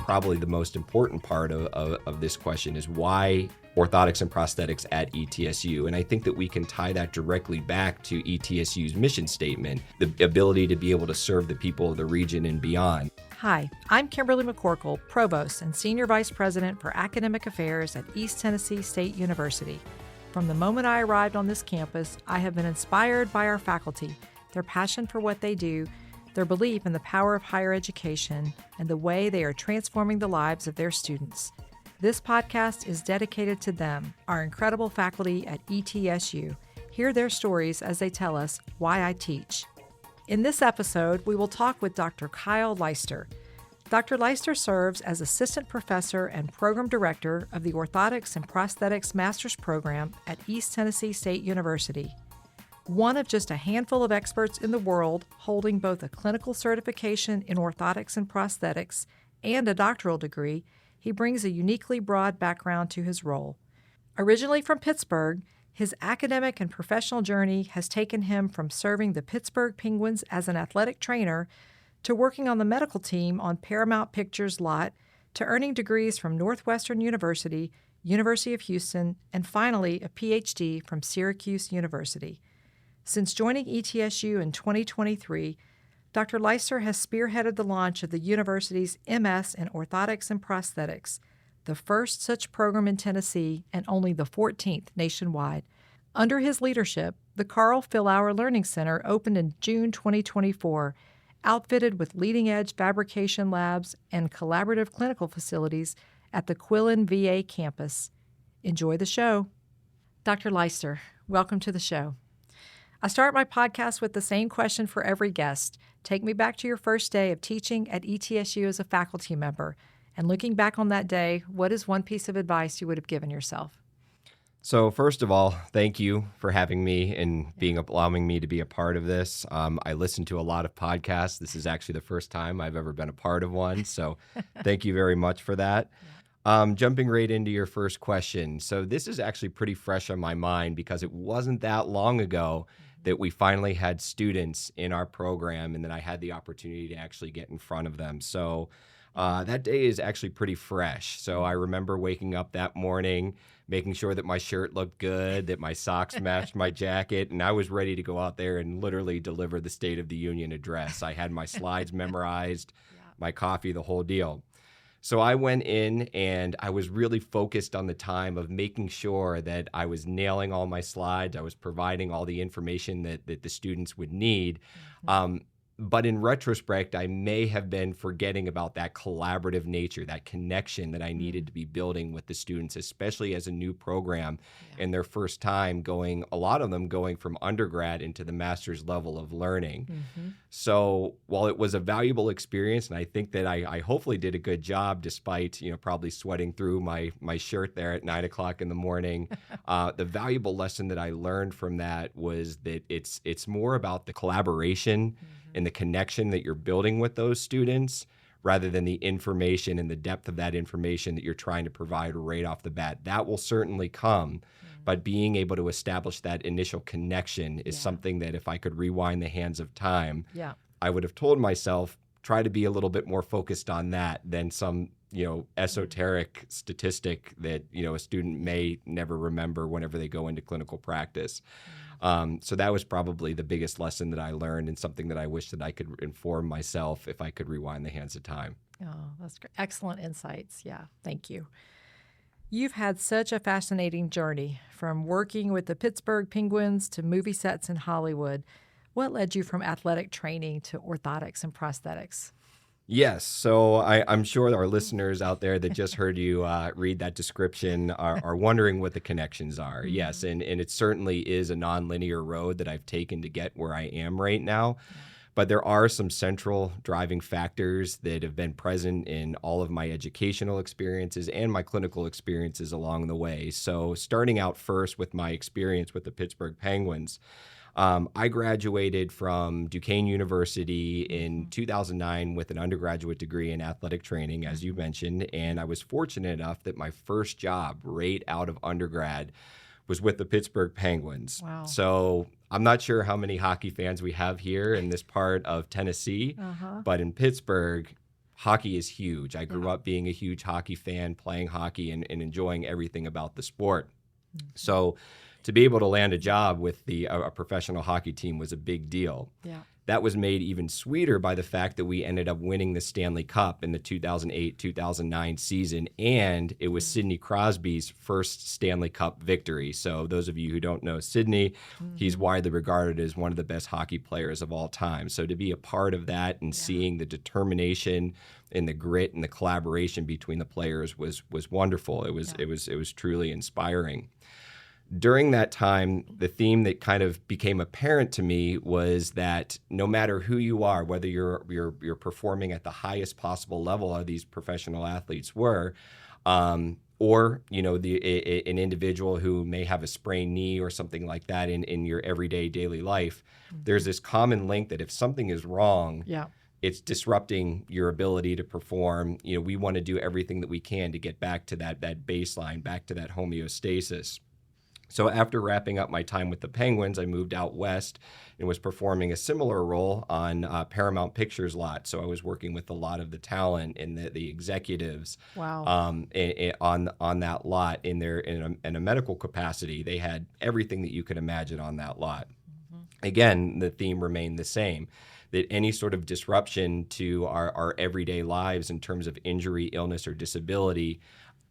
probably the most important part of this question is why orthotics and prosthetics at ETSU. And I think that we can tie that directly back to ETSU's mission statement, the ability to be able to serve the people of the region and beyond. Hi, I'm Kimberly McCorkle, Provost and Senior Vice President for Academic Affairs at East Tennessee State University. From the moment I arrived on this campus, I have been inspired by our faculty, their passion for what they do, their belief in the power of higher education, and the way they are transforming the lives of their students. This podcast is dedicated to them, our incredible faculty at ETSU. Hear their stories as they tell us why I teach. In this episode, we will talk with Dr. Kyle Leister. Dr. Leister serves as Assistant Professor and Program Director of the Orthotics and Prosthetics Master's Program at East Tennessee State University. One of just a handful of experts in the world holding both a clinical certification in orthotics and prosthetics and a doctoral degree, he brings a uniquely broad background to his role. Originally from Pittsburgh, his academic and professional journey has taken him from serving the Pittsburgh Penguins as an athletic trainer to working on the medical team on Paramount Pictures' lot to earning degrees from Northwestern University, University of Houston, and finally a PhD from Syracuse University. Since joining ETSU in 2023, Dr. Leister has spearheaded the launch of the university's MS in Orthotics and Prosthetics, the first such program in Tennessee and only the 14th nationwide. Under his leadership, the Carl Fillauer Learning Center opened in June 2024, outfitted with leading-edge fabrication labs and collaborative clinical facilities at the Quillen VA campus. Enjoy the show. Dr. Leister, welcome to the show. I start my podcast with the same question for every guest. Take me back to your first day of teaching at ETSU as a faculty member. And looking back on that day, what is one piece of advice you would have given yourself? So first of all, thank you for having me and allowing me to be a part of this. I listen to a lot of podcasts. This is actually the first time I've ever been a part of one. So thank you very much for that. Jumping right into your first question. So this is actually pretty fresh on my mind because it wasn't that long ago that we finally had students in our program and that I had the opportunity to actually get in front of them. So that day is actually pretty fresh. So I remember waking up that morning, making sure that my shirt looked good, that my socks matched my jacket, and I was ready to go out there and literally deliver the State of the Union address. I had my slides memorized, my coffee, the whole deal. So I went in and I was really focused on the time of making sure that I was nailing all my slides. I was providing all the information that the students would need. But in retrospect, I may have been forgetting about that collaborative nature, that connection that I needed to be building with the students, especially as a new program in their first time going, a lot of them going from undergrad into the master's level of learning. So while it was a valuable experience, and I think that I hopefully did a good job despite, probably sweating through my shirt there at 9 o'clock in the morning, the valuable lesson that I learned from that was that it's more about the collaboration and the connection that you're building with those students rather than the information and the depth of that information that you're trying to provide right off the bat. That will certainly come, but being able to establish that initial connection is something that if I could rewind the hands of time, I would have told myself, try to be a little bit more focused on that than some esoteric statistic that, a student may never remember whenever they go into clinical practice. So that was probably the biggest lesson that I learned and something that I wish that I could inform myself if I could rewind the hands of time. Oh, that's great. Excellent insights. Yeah, thank you. You've had such a fascinating journey from working with the Pittsburgh Penguins to movie sets in Hollywood. What led you from athletic training to orthotics and prosthetics? Yes. So I'm sure our listeners out there that just heard you read that description are wondering what the connections are. Yes. And it certainly is a nonlinear road that I've taken to get where I am right now. But there are some central driving factors that have been present in all of my educational experiences and my clinical experiences along the way. So starting out first with my experience with the Pittsburgh Penguins, I graduated from Duquesne University in 2009 with an undergraduate degree in athletic training, as you mentioned, and I was fortunate enough that my first job right out of undergrad was with the Pittsburgh Penguins. Wow. So I'm not sure how many hockey fans we have here in this part of Tennessee, but in Pittsburgh, hockey is huge. I grew up being a huge hockey fan, playing hockey and enjoying everything about the sport. So to be able to land a job with a professional hockey team was a big deal. Yeah. That was made even sweeter by the fact that we ended up winning the Stanley Cup in the 2008-2009 season, and it was Sidney Crosby's first Stanley Cup victory. So those of you who don't know Sidney, he's widely regarded as one of the best hockey players of all time. So to be a part of that and seeing the determination and the grit and the collaboration between the players was wonderful. It was truly inspiring. During that time, the theme that kind of became apparent to me was that no matter who you are, whether you're performing at the highest possible level of these professional athletes were, or an individual who may have a sprained knee or something like that in your everyday daily life, there's this common link that if something is wrong, it's disrupting your ability to perform. We want to do everything that we can to get back to that baseline, back to that homeostasis. So after wrapping up my time with the Penguins, I moved out west and was performing a similar role on Paramount Pictures lot. So I was working with a lot of the talent and the executives on that lot in a medical capacity. They had everything that you could imagine on that lot. Again, the theme remained the same, that any sort of disruption to our everyday lives in terms of injury, illness, or disability,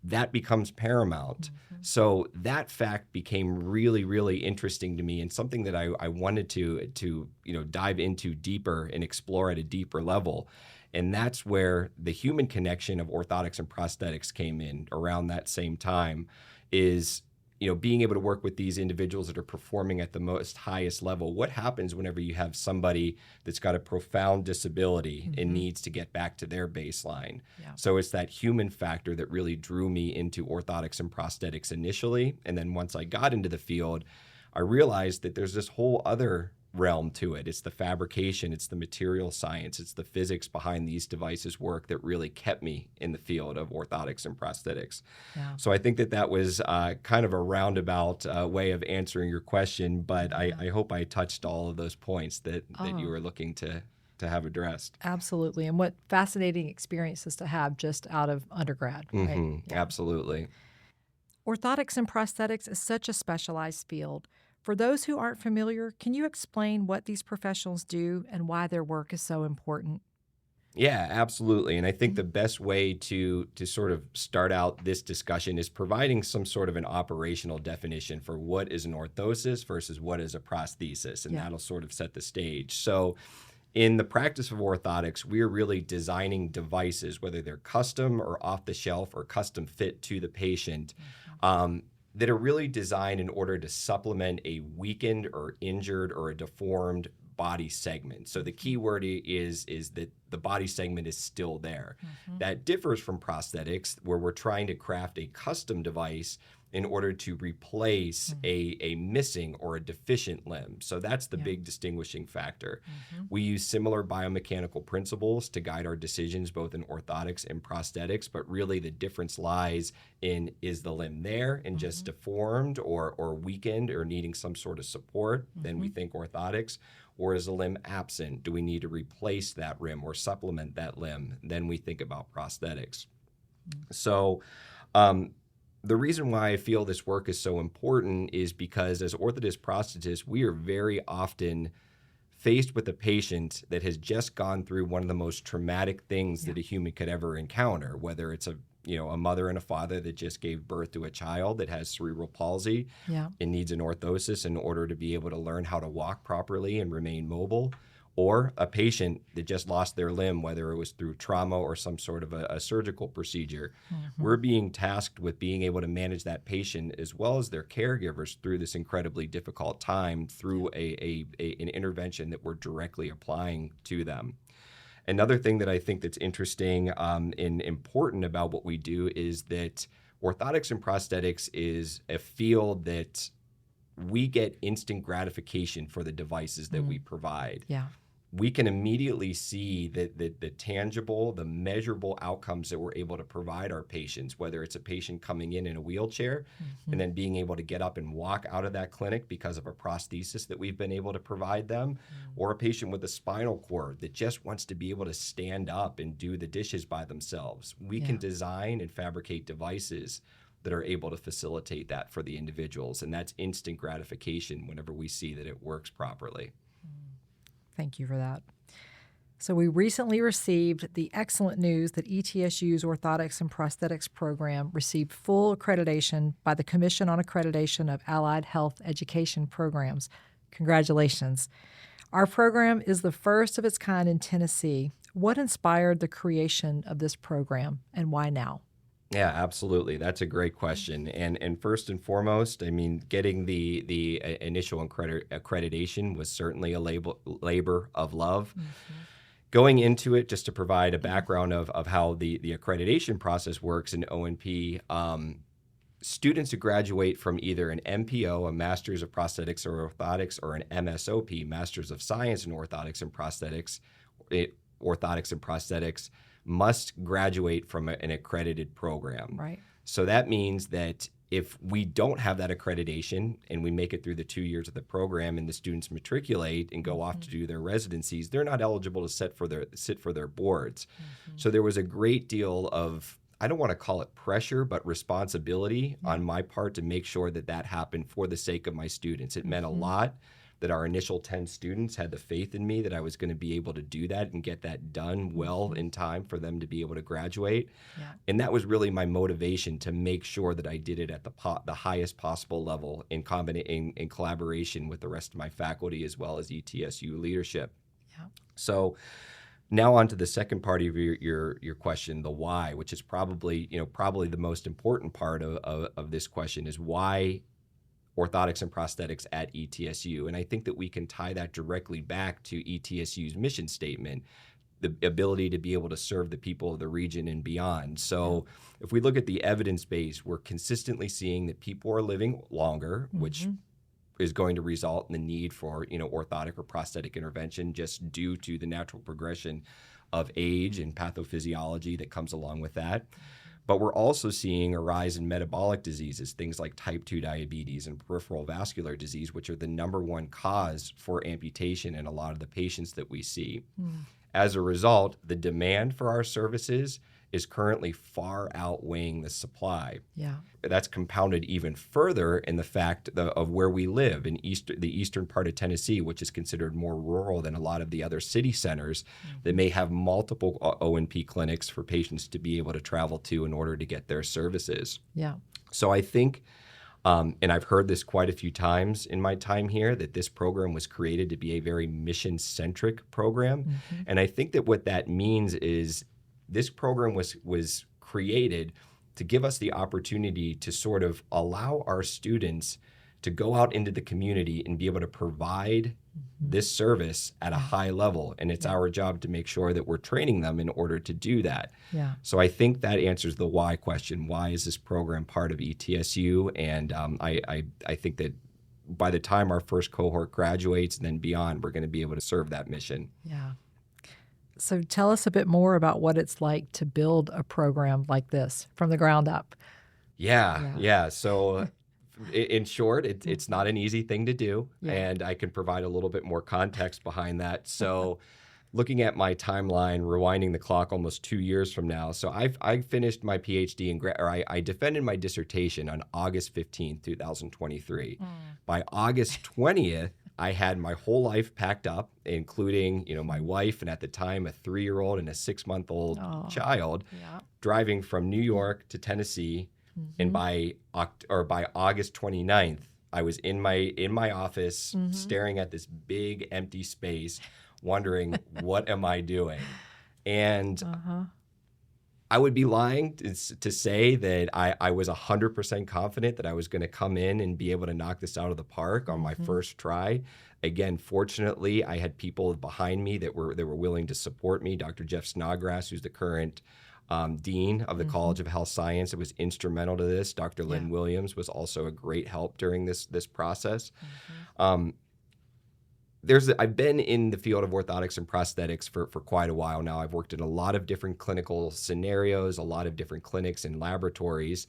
that becomes paramount. So that fact became really, really interesting to me and something that I wanted to dive into deeper and explore at a deeper level. And that's where the human connection of orthotics and prosthetics came in around that same time, is being able to work with these individuals that are performing at the most highest level. What happens whenever you have somebody that's got a profound disability and needs to get back to their baseline? So it's that human factor that really drew me into orthotics and prosthetics initially. And then once I got into the field, I realized that there's this whole other realm to it. It's the fabrication, it's the material science, it's the physics behind these devices work that really kept me in the field of orthotics and prosthetics. So I think that was kind of a roundabout way of answering your question, but I hope I touched all of those points that you were looking to have addressed. Absolutely. And what fascinating experiences to have just out of undergrad. Right? Absolutely. Orthotics and prosthetics is such a specialized field. For those who aren't familiar, can you explain what these professionals do and why their work is so important? Yeah, absolutely. And I think the best way to sort of start out this discussion is providing some sort of an operational definition for what is an orthosis versus what is a prosthesis, and that'll sort of set the stage. So in the practice of orthotics, we're really designing devices, whether they're custom or off the shelf or custom fit to the patient, that are really designed in order to supplement a weakened or injured or a deformed body segment. So the key word is that the body segment is still there. That differs from prosthetics, where we're trying to craft a custom device in order to replace a missing or a deficient limb. So that's the big distinguishing factor. We use similar biomechanical principles to guide our decisions both in orthotics and prosthetics, but really the difference lies in, is the limb there and just deformed or weakened or needing some sort of support? Then we think orthotics. Or is the limb absent? Do we need to replace that limb or supplement that limb? Then we think about prosthetics. So the reason why I feel this work is so important is because as orthotist prosthetists, we are very often faced with a patient that has just gone through one of the most traumatic things that a human could ever encounter, whether it's a mother and a father that just gave birth to a child that has cerebral palsy and needs an orthosis in order to be able to learn how to walk properly and remain mobile, or a patient that just lost their limb, whether it was through trauma or some sort of a surgical procedure. We're being tasked with being able to manage that patient as well as their caregivers through this incredibly difficult time through an intervention that we're directly applying to them. Another thing that I think that's interesting and important about what we do is that orthotics and prosthetics is a field that we get instant gratification for the devices that we provide. we can immediately see the tangible, the measurable outcomes that we're able to provide our patients, whether it's a patient coming in a wheelchair and then being able to get up and walk out of that clinic because of a prosthesis that we've been able to provide them, or a patient with a spinal cord that just wants to be able to stand up and do the dishes by themselves. We can design and fabricate devices that are able to facilitate that for the individuals, and that's instant gratification whenever we see that it works properly. Thank you for that. So we recently received the excellent news that ETSU's Orthotics and Prosthetics program received full accreditation by the Commission on Accreditation of Allied Health Education Programs. Congratulations. Our program is the first of its kind in Tennessee. What inspired the creation of this program, and why now? Yeah, absolutely. That's a great question. And first and foremost, I mean, getting the initial accreditation was certainly a labor of love. Going into it, just to provide a background of how the accreditation process works in O&P, students who graduate from either an MPO, a Master's of Prosthetics or Orthotics, or an MSOP, Master's of Science in Orthotics and Prosthetics, must graduate from an accredited program. Right. So that means that if we don't have that accreditation and we make it through the 2 years of the program and the students matriculate and go off to do their residencies, they're not eligible to sit for their boards. So there was a great deal of, I don't want to call it pressure, but responsibility on my part to make sure that that happened for the sake of my students. It meant a lot that our initial 10 students had the faith in me that I was going to be able to do that and get that done well in time for them to be able to graduate. And that was really my motivation to make sure that I did it at the highest possible level in collaboration with the rest of my faculty as well as ETSU leadership. So now on to the second part of your question, the why, which is probably the most important part of this question, is why orthotics and prosthetics at ETSU. And I think that we can tie that directly back to ETSU's mission statement, the ability to be able to serve the people of the region and beyond. So if we look at the evidence base, we're consistently seeing that people are living longer, which is going to result in the need for orthotic or prosthetic intervention just due to the natural progression of age and pathophysiology that comes along with that. But we're also seeing a rise in metabolic diseases, things like type 2 diabetes and peripheral vascular disease, which are the number one cause for amputation in a lot of the patients that we see. As a result, the demand for our services is currently far outweighing the supply. That's compounded even further in the fact of where we live in the eastern part of Tennessee, which is considered more rural than a lot of the other city centers that may have multiple O&P clinics for patients to be able to travel to in order to get their services. So I think, and I've heard this quite a few times in my time here, that this program was created to be a very mission-centric program. And I think that what that means is this program was created to give us the opportunity to sort of allow our students to go out into the community and be able to provide this service at a high level. And it's our job to make sure that we're training them in order to do that. So I think that answers the why question. Why is this program part of ETSU? And I think that by the time our first cohort graduates and then beyond, we're going to be able to serve that mission. So tell us a bit more about what it's like to build a program like this from the ground up. So in short, it's not an easy thing to do, and I can provide a little bit more context behind that. So looking at my timeline, rewinding the clock almost 2 years from now. So I finished my PhD I defended my dissertation on August 15th, 2023. By August 20th, I had my whole life packed up, including, my wife and at the time a 3-year-old and a 6-month-old child, driving from New York to Tennessee. And by August 29th, I was in my office staring at this big empty space, wondering, what am I doing? And I would be lying to say that I was 100% confident that I was going to come in and be able to knock this out of the park on my first try. Again, fortunately, I had people behind me that were willing to support me. Dr. Jeff Snodgrass, who's the current dean of the College of Health Science, was instrumental to this. Dr. Lynn Williams was also a great help during this process. I've been in the field of orthotics and prosthetics for quite a while now. I've worked in a lot of different clinical scenarios, a lot of different clinics and laboratories,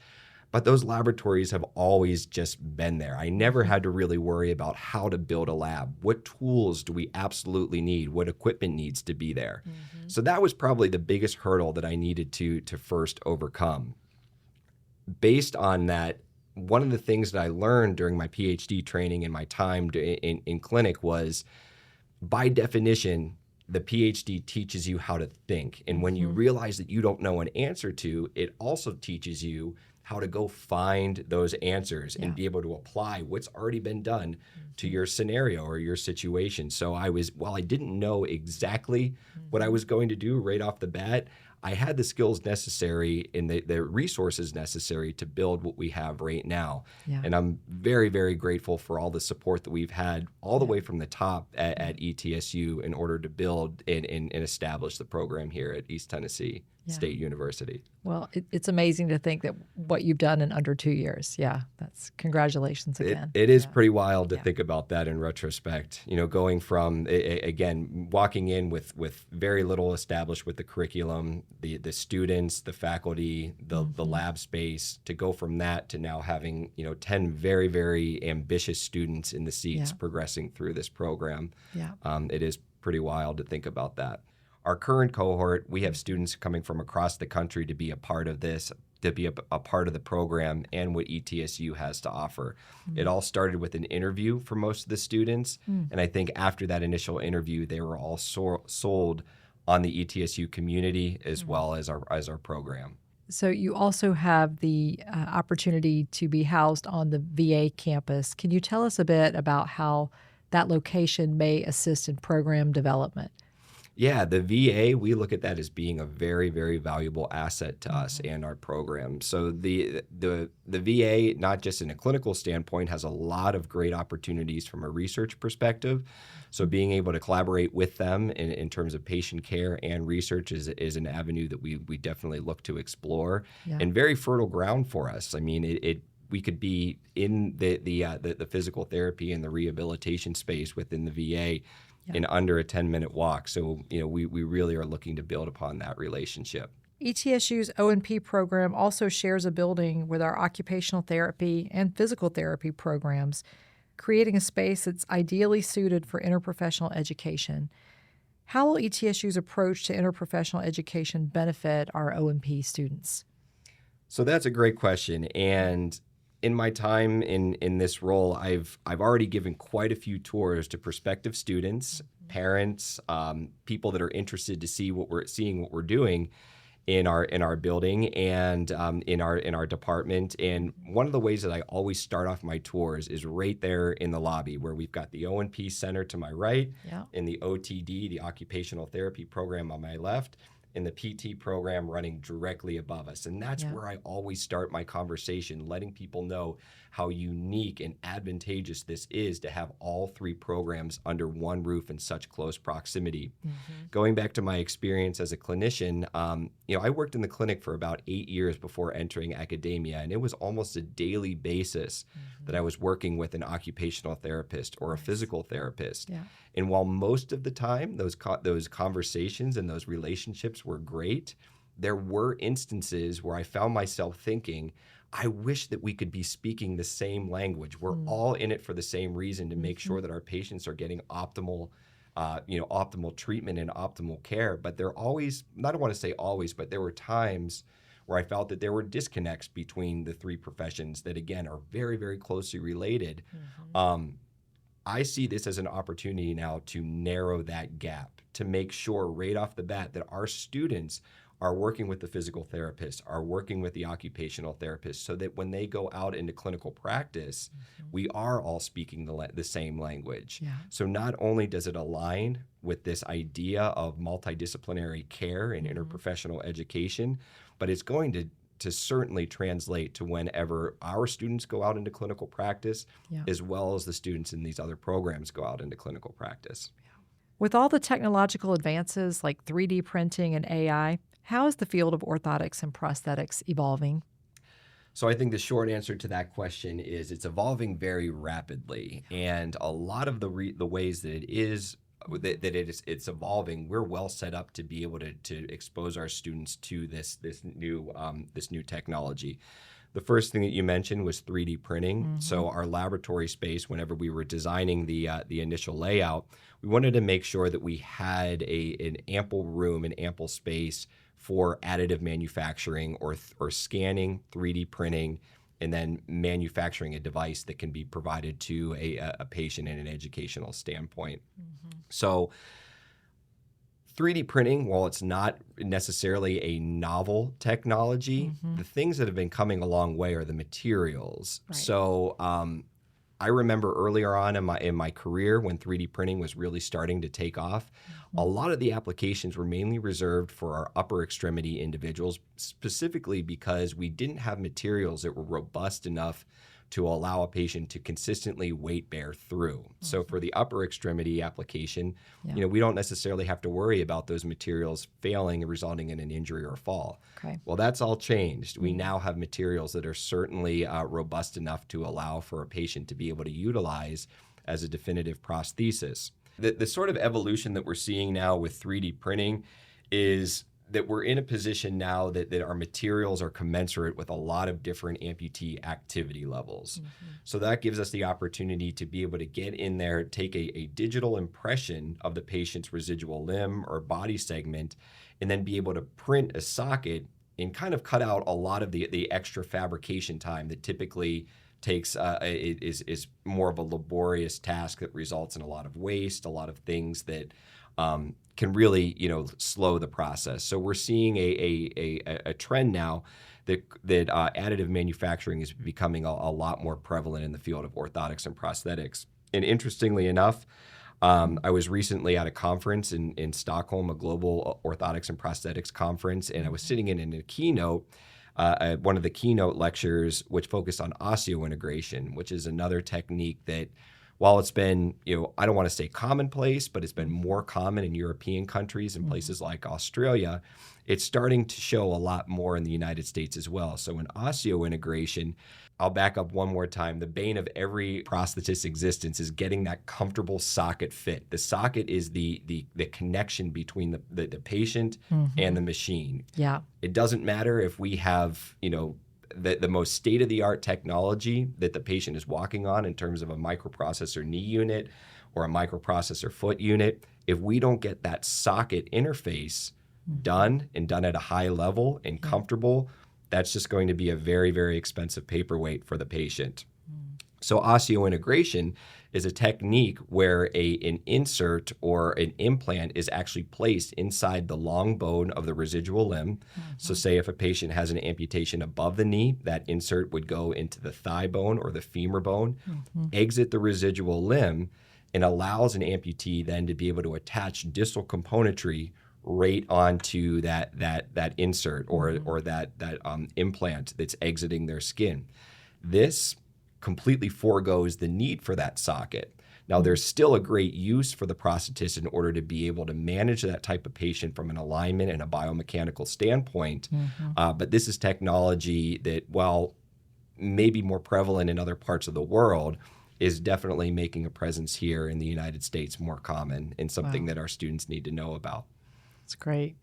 but those laboratories have always just been there. I never had to really worry about how to build a lab. What tools do we absolutely need? What equipment needs to be there? So that was probably the biggest hurdle that I needed to first overcome. Based on that, one of the things that I learned during my PhD training and my time in clinic was, by definition, the PhD teaches you how to think. And when you realize that you don't know an answer to, it also teaches you how to go find those answers and be able to apply what's already been done to your scenario or your situation. So while I didn't know exactly what I was going to do right off the bat, I had the skills necessary and the resources necessary to build what we have right now. Yeah. And I'm very, very grateful for all the support that we've had all the way from the top at ETSU in order to build and establish the program here at East Tennessee State University. Well, it's amazing to think that what you've done in under 2 years. Yeah, that's congratulations again. It is pretty wild to think about that in retrospect. Going from, again, walking in with very little established with the curriculum, the students, the faculty, the lab space, to go from that to now having 10 very, very ambitious students in the seats progressing through this program. Yeah. It is pretty wild to think about that. Our current cohort, we have students coming from across the country to be a part of this, to be a part of the program and what ETSU has to offer. It all started with an interview for most of the students, and I think after that initial interview, they were all sold on the ETSU community as well as our program. So you also have the opportunity to be housed on the VA campus. Can you tell us a bit about how that location may assist in program development? Yeah, the VA, we look at that as being a very, very valuable asset to us and our program. So the VA, not just in a clinical standpoint, has a lot of great opportunities from a research perspective. So being able to collaborate with them in terms of patient care and research is an avenue that we definitely look to explore, and very fertile ground for us. I mean, we could be in the physical therapy and the rehabilitation space within the VA in under a 10-minute walk. So, we really are looking to build upon that relationship. ETSU's O&P program also shares a building with our occupational therapy and physical therapy programs, creating a space that's ideally suited for interprofessional education. How will ETSU's approach to interprofessional education benefit our O&P students? So that's a great question. And in my time in this role, I've already given quite a few tours to prospective students, parents, people that are interested to see what we're doing in our building and in our department. And one of the ways that I always start off my tours is right there in the lobby, where we've got the O&P Center to my right, and the OTD, the Occupational Therapy Program, on my left, and the PT program running directly above us. And that's where I always start my conversation, letting people know how unique and advantageous this is to have all three programs under one roof in such close proximity. Going back to my experience as a clinician, I worked in the clinic for about 8 years before entering academia, and it was almost a daily basis that I was working with an occupational therapist or a physical therapist. And while most of the time those conversations and those relationships were great, there were instances where I found myself thinking, I wish that we could be speaking the same language. We're all in it for the same reason, to make sure that our patients are getting optimal treatment and optimal care. But there always, I don't want to say always, but there were times where I felt that there were disconnects between the three professions that, again, are very, very closely related. I see this as an opportunity now to narrow that gap, to make sure right off the bat that our students are working with the physical therapist, are working with the occupational therapist, so that when they go out into clinical practice, we are all speaking the same language. So not only does it align with this idea of multidisciplinary care and interprofessional education, but it's going to certainly translate to whenever our students go out into clinical practice, as well as the students in these other programs go out into clinical practice. With all the technological advances like 3D printing and AI, how is the field of orthotics and prosthetics evolving? So I think the short answer to that question is it's evolving very rapidly, and a lot of the ways that it's evolving, we're well set up to be able to expose our students to this new technology. The first thing that you mentioned was 3D printing. Mm-hmm. So our laboratory space, whenever we were designing the initial layout, we wanted to make sure that we had an ample room and ample space for additive manufacturing or scanning, 3D printing, and then manufacturing a device that can be provided to a patient in an educational standpoint. Mm-hmm. So 3D printing, while it's not necessarily a novel technology, mm-hmm. the things that have been coming a long way are the materials. Right. So I remember earlier on in my career when 3D printing was really starting to take off, mm-hmm. a lot of the applications were mainly reserved for our upper extremity individuals, specifically because we didn't have materials that were robust enough to allow a patient to consistently weight bear through. Mm-hmm. So for the upper extremity application, we don't necessarily have to worry about those materials failing and resulting in an injury or a fall. Okay. Well, that's all changed. Mm-hmm. We now have materials that are certainly robust enough to allow for a patient to be able to utilize as a definitive prosthesis. The sort of evolution that we're seeing now with 3D printing is that we're in a position now that our materials are commensurate with a lot of different amputee activity levels. Mm-hmm. So that gives us the opportunity to be able to get in there, take a digital impression of the patient's residual limb or body segment, and then be able to print a socket and kind of cut out a lot of the extra fabrication time that typically takes is more of a laborious task that results in a lot of waste, a lot of things that can really, slow the process. So we're seeing a trend now that additive manufacturing is becoming a lot more prevalent in the field of orthotics and prosthetics. And interestingly enough, I was recently at a conference in Stockholm, a global orthotics and prosthetics conference, and I was sitting in a keynote, one of the keynote lectures, which focused on osseointegration, which is another technique that, while it's been, I don't want to say commonplace, but it's been more common in European countries and places like Australia, it's starting to show a lot more in the United States as well. So in osseointegration, I'll back up one more time. The bane of every prosthetist's existence is getting that comfortable socket fit. The socket is the connection between the patient mm-hmm. and the machine. Yeah. It doesn't matter if we have, the most state-of-the-art technology that the patient is walking on in terms of a microprocessor knee unit or a microprocessor foot unit. If we don't get that socket interface done at a high level and comfortable, that's just going to be a very, very expensive paperweight for the patient. So osseointegration is a technique where an insert or an implant is actually placed inside the long bone of the residual limb. Mm-hmm. So say if a patient has an amputation above the knee, that insert would go into the thigh bone or the femur bone, mm-hmm. exit the residual limb, and allows an amputee then to be able to attach distal componentry right onto that insert or mm-hmm. or that implant that's exiting their skin. This completely foregoes the need for that socket. Now, there's still a great use for the prosthetist in order to be able to manage that type of patient from an alignment and a biomechanical standpoint. Mm-hmm. But this is technology that, while maybe more prevalent in other parts of the world, is definitely making a presence here in the United States more common and something that our students need to know about. That's great.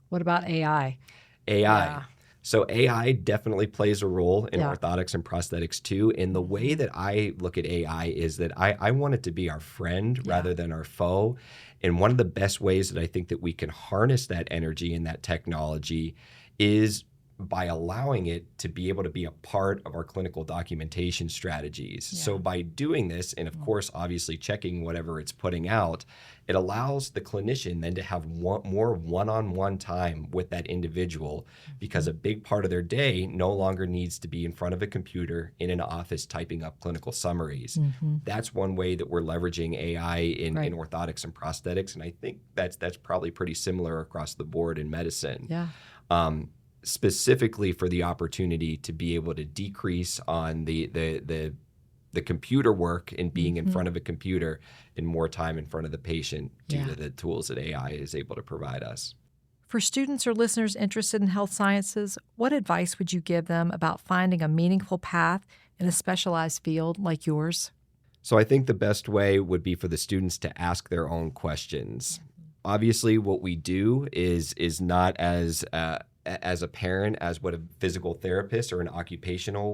What about AI? AI. Yeah. So AI definitely plays a role in orthotics and prosthetics too. And the way that I look at AI is that I want it to be our friend rather than our foe. And one of the best ways that I think that we can harness that energy and that technology is by allowing it to be able to be a part of our clinical documentation strategies. Yeah. So by doing this, and of course, obviously checking whatever it's putting out, it allows the clinician then to have more one-on-one time with that individual, because a big part of their day no longer needs to be in front of a computer in an office typing up clinical summaries. Mm-hmm. That's one way that we're leveraging AI in orthotics and prosthetics, and I think that's probably pretty similar across the board in medicine. Yeah. Specifically for the opportunity to be able to decrease on the computer work and being in front of a computer and more time in front of the patient due to the tools that AI is able to provide us. For students or listeners interested in health sciences, what advice would you give them about finding a meaningful path in a specialized field like yours? So I think the best way would be for the students to ask their own questions. Obviously, what we do is not as apparent as what a physical therapist or an occupational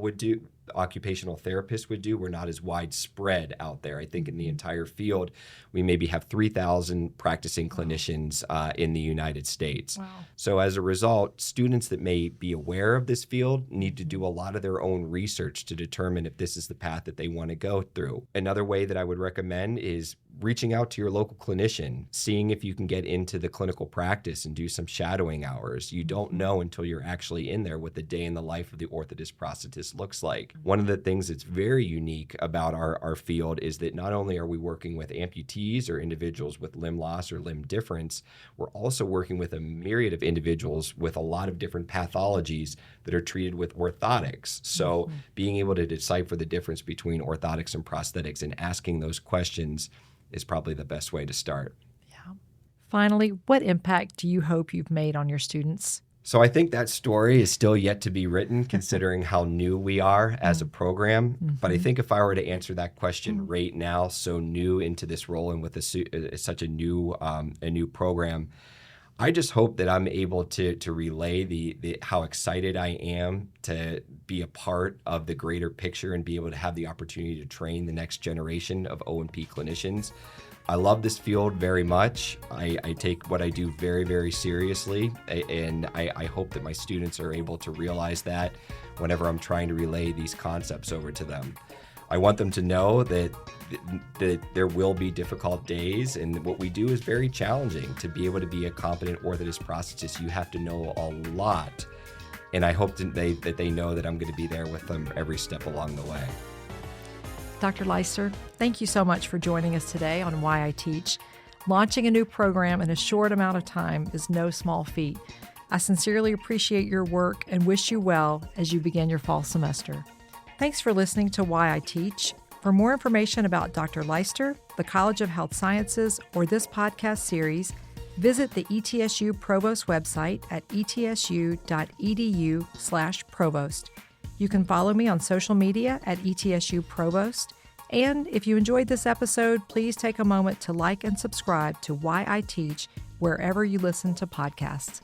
therapist would do. We're not as widespread out there. I think in the entire field, we maybe have 3,000 practicing clinicians in the United States. Wow. So as a result, students that may be aware of this field need to do a lot of their own research to determine if this is the path that they want to go through. Another way that I would recommend is reaching out to your local clinician, seeing if you can get into the clinical practice and do some shadowing hours. You don't know until you're actually in there what the day in the life of the orthotist prosthetist looks like. One of the things that's very unique about our field is that not only are we working with amputees or individuals with limb loss or limb difference, we're also working with a myriad of individuals with a lot of different pathologies that are treated with orthotics. So being able to decipher the difference between orthotics and prosthetics and asking those questions is probably the best way to start. Yeah. Finally, what impact do you hope you've made on your students? So I think that story is still yet to be written, considering how new we are as a program. But I think if I were to answer that question right now, so new into this role and with such a new program, I just hope that I'm able to relay the how excited I am to be a part of the greater picture and be able to have the opportunity to train the next generation of O&P clinicians. I love this field very much. I take what I do very, very seriously, and I hope that my students are able to realize that whenever I'm trying to relay these concepts over to them. I want them to know that there will be difficult days, and what we do is very challenging. To be able to be a competent orthotist prosthetist, you have to know a lot, and I hope that they know that I'm going to be there with them every step along the way. Dr. Leister, thank you so much for joining us today on Why I Teach. Launching a new program in a short amount of time is no small feat. I sincerely appreciate your work and wish you well as you begin your fall semester. Thanks for listening to Why I Teach. For more information about Dr. Leister, the College of Health Sciences, or this podcast series, visit the ETSU Provost website at etsu.edu/provost. You can follow me on social media at ETSU Provost. And if you enjoyed this episode, please take a moment to like and subscribe to Why I Teach wherever you listen to podcasts.